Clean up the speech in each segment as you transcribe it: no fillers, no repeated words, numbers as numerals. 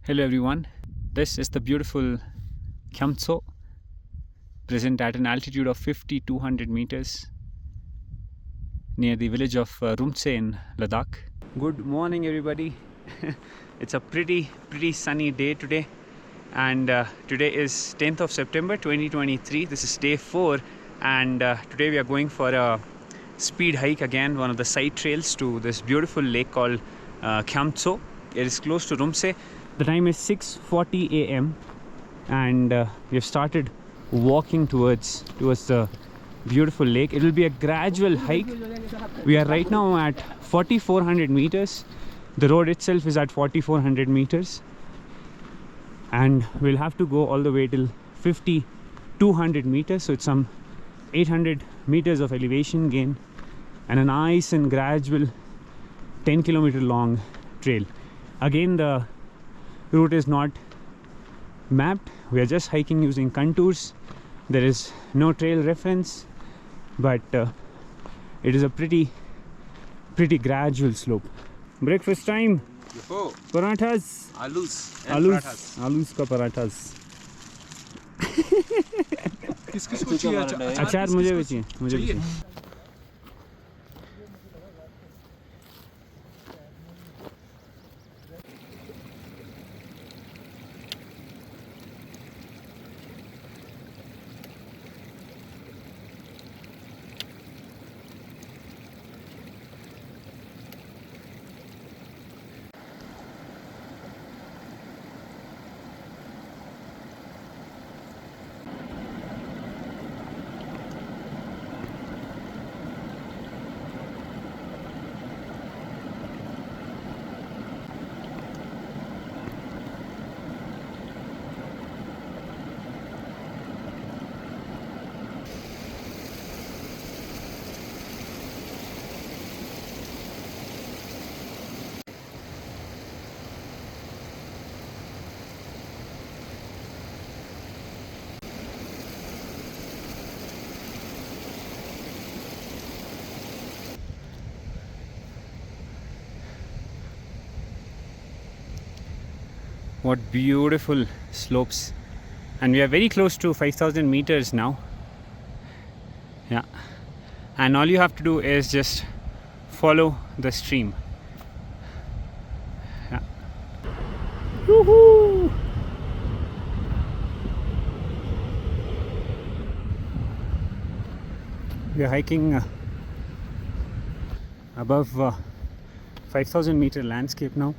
Hello everyone, this is the beautiful Camso, present at an altitude of 5200 meters near the village of Rumtse in Ladakh. Good morning everybody. It's a pretty sunny day today, and today is 10th of September 2023. This is day 4, and today we are going for a speed hike again, one of the side trails to this beautiful lake called Camso. It is close to Rumtse. The time is 6:40 a.m. and we have started walking towards the beautiful lake. It will be a gradual hike. We are right now at 4400 meters. The road itself is at 4400 meters, and we'll have to go all the way till 5200 meters. So it's some 800 meters of elevation gain and a nice and gradual 10-kilometer long trail. Again, the route is not mapped. We are just hiking using contours. There is no trail reference, but it is a pretty gradual slope. Breakfast time. Parathas. Alus ka parathas. किसको चाहिए अचार मुझे भी चाहिए. What beautiful slopes, and we are very close to 5000 meters now. Yeah, and all you have to do is just follow the stream. Yeah. Woohoo! We are hiking above 5000 meter landscape now.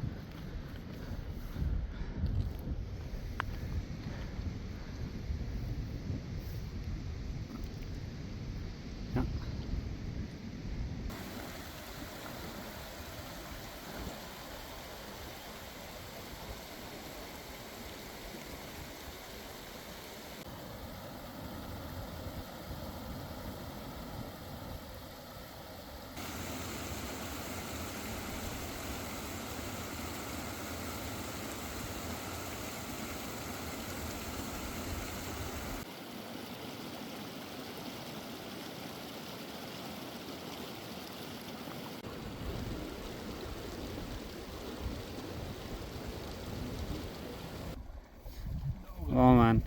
Oh man,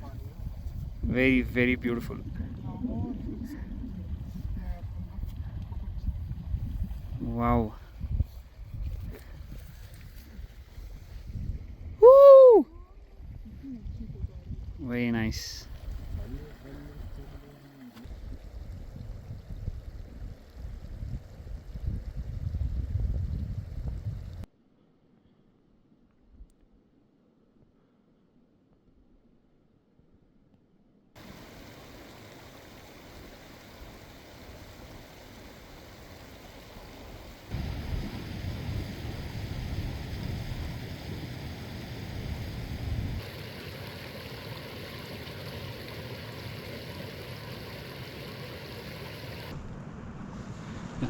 very beautiful. Wow. Woo! Very nice.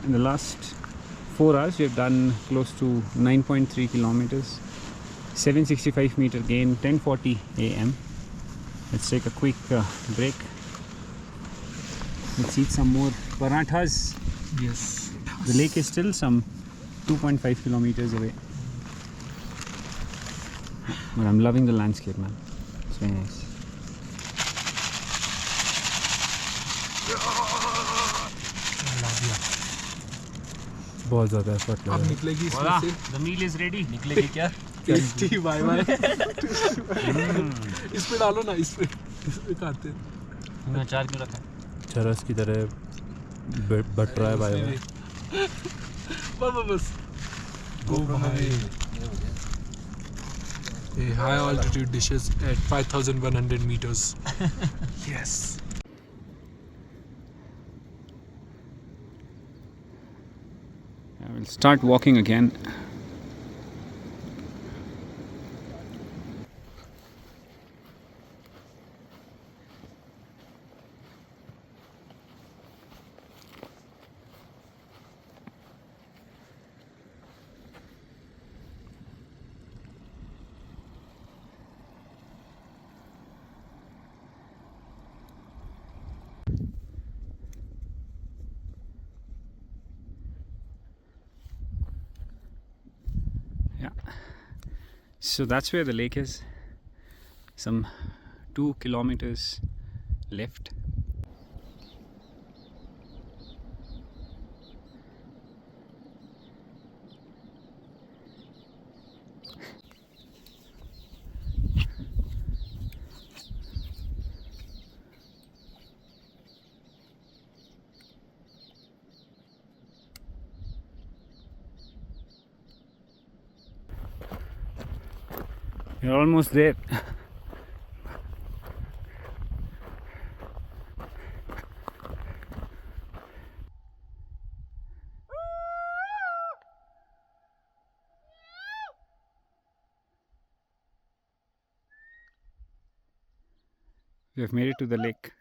In the last 4 hours we have done close to 9.3 kilometers, 765 meter gain, 10:40 a.m. Let's take a quick break. Let's eat some more parathas. Yes. The lake is still some 2.5 kilometers away. But I'm loving the landscape, man. It's very nice. बहुत ज़्यादा effort लगा। अब निकलेगी इसमें से। The meal is ready. निकलेगी क्या? Tasty bye bye. इस पे डालो ना, इस पे खाते हैं। मैं अचार क्यों रखा? चरस की तरह बट रहा है बाय बाय। बस ओ भाई, high altitude dishes at 5,100 meters. Yes. I will start walking again. So that's where the lake is. Some 2 kilometers left. You're almost there. We have made it to the lake.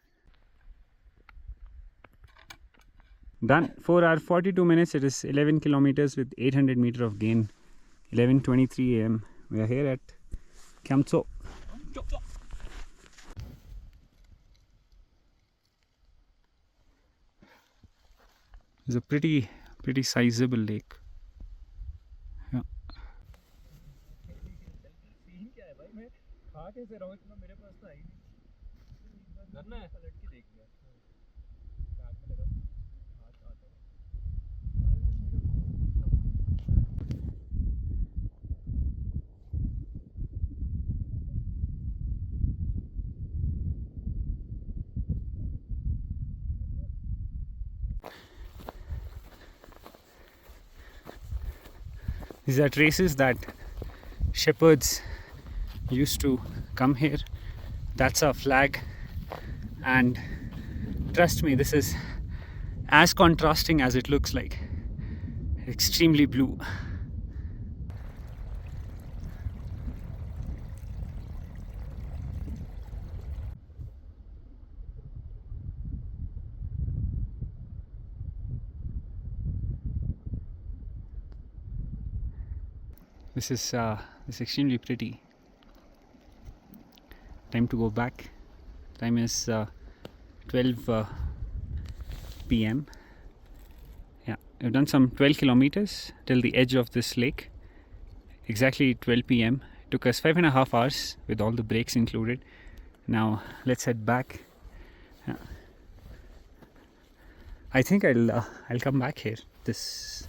Done. 4 hours 42 minutes. It is 11 kilometers with 800 meters of gain. 11:23 a.m. We are here at Camso. It's a pretty sizable lake. Yeah. These are traces that shepherds used to come here. That's our flag, and trust me, this is as contrasting as it looks like. Extremely blue. This is extremely pretty. Time to go back. Time is 12 p.m. Yeah, we've done some 12 kilometers till the edge of this lake. Exactly 12 p.m. It took us 5.5 hours with all the breaks included. Now let's head back. Yeah. I think I'll come back here. This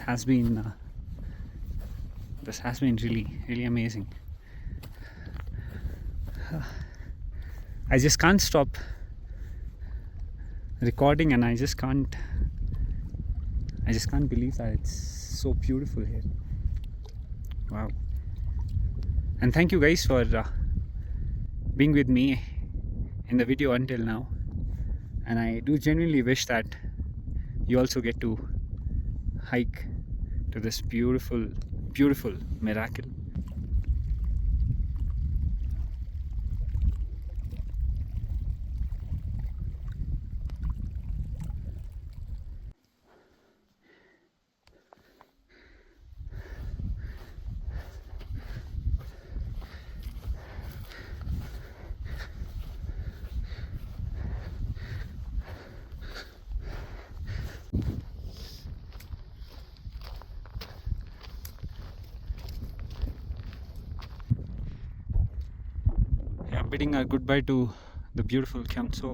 has been really amazing. I just can't stop recording, and I just can't believe that it's so beautiful here. Wow. And thank you guys for being with me in the video until now, and I do genuinely wish that you also get to hike to this beautiful miracle. bidding our goodbye to the beautiful Camso.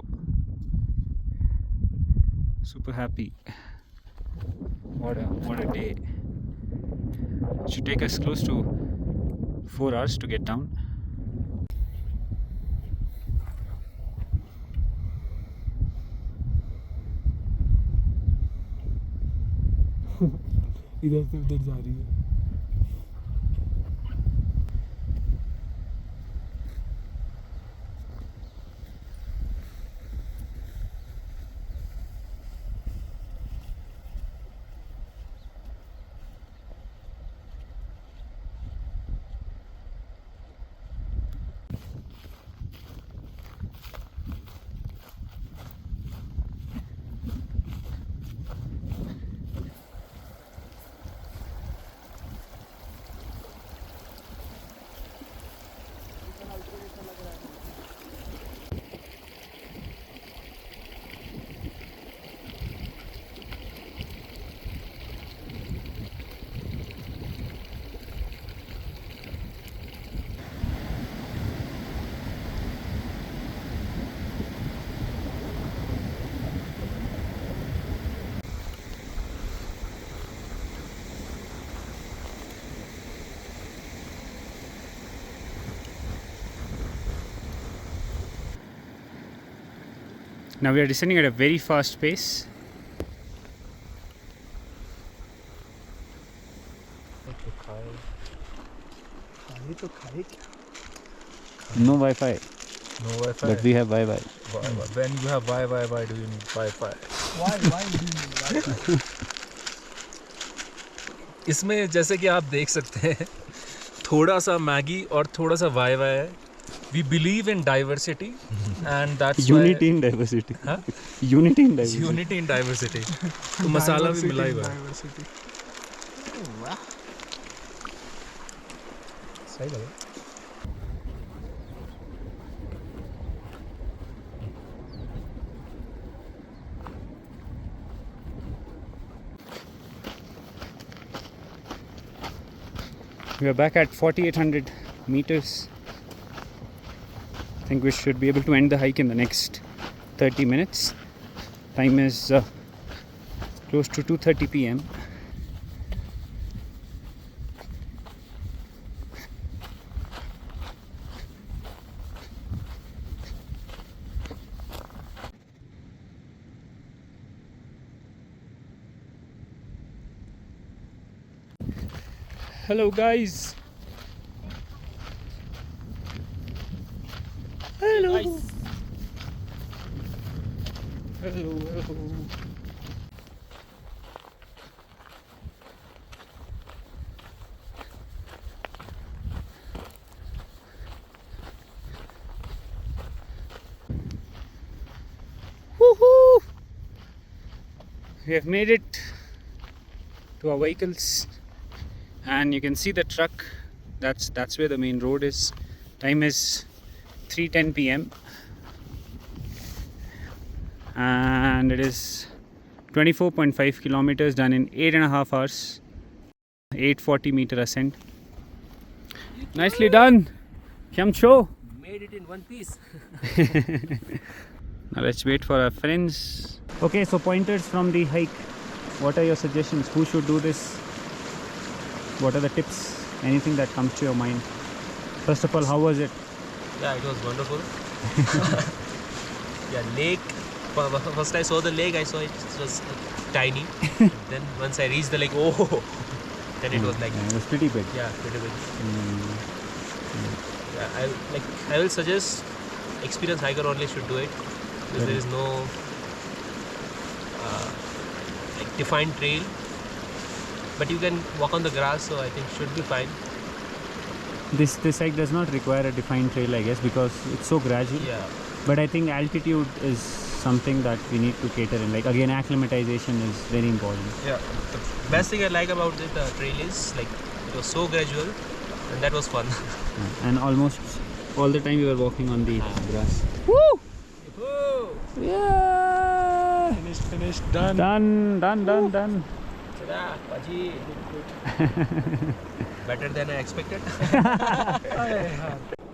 Super happy. What a day. It should take us close to 4 hours to get down. इधर से उधर जा रही है. Now we are descending at a very fast pace. No Wi-Fi. No Wi-Fi. But we have Wi-Fi. When you have Wi-Fi, why do you need Wi-Fi? Why do you need Wi-Fi? इसमें जैसे कि आप देख सकते हैं थोड़ा सा Maggi और थोड़ा सा Wi-Fi है. We believe in diversity and that's Unity why in diversity. हाँ? Unity in diversity. Unity in diversity. तो मसाला भी मिला ही हुआ है. Diversity. वाह. सही लगा. We are back at 4,800 meters. I think we should be able to end the hike in the next 30 minutes. Time is close to 2:30 p.m. Hello guys. Hello. Hello. Woohoo! We have made it to our vehicles. And you can see the truck. That's where the main road is. Time is 3:10 p.m. and it is 24.5 kilometers done in 8.5 hours. 840 meter ascent. Nicely done, Camso. Made it in one piece. Now let's wait for our friends. Okay, so pointers from the hike. What are your suggestions? Who should do this? What are the tips? Anything that comes to your mind? First of all, how was it? Yeah, it was wonderful. Yeah, lake. First I saw the lake, I saw it was tiny. Then once I reached the lake, oh, then it was like, Yeah, it was pretty big. yeah, pretty big. Yeah, I will suggest experienced hiker only should do it because there is no like defined trail. But you can walk on the grass, so I think should be fine. This hike does not require a defined trail, I guess, because it's so gradual. Yeah. But I think altitude is something that we need to cater in. Like again, acclimatization is very important. Yeah. The best thing I like about the trail is like it was so gradual, and that was fun. And almost all the time we were walking on the grass. Woo! Yeah! Finished, done. Done. Ta-da, Paji. Better than I expected.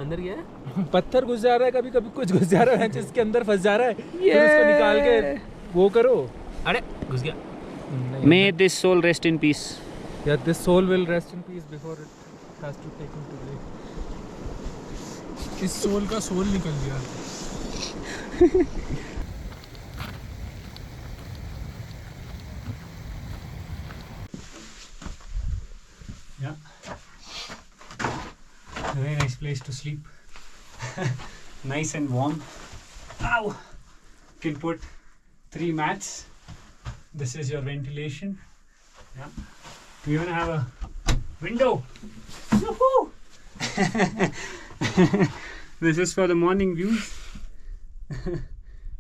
अंदर गया है? पत्थर घुस जा रहा है, कभी कभी कुछ घुस जा रहा है जिसके अंदर फंस जा रहा है, फिर उसको निकाल के वो करो. अरे घुस गया. May this soul rest in peace. Yeah, this soul will rest in peace before it has to take him to grave. इस सोल का सोल निकल गया. Yeah. A very nice place to sleep. Nice and warm. Ow! You can put 3 mats. This is your ventilation. Yeah. We even have a window. Woohoo! This is for the morning views.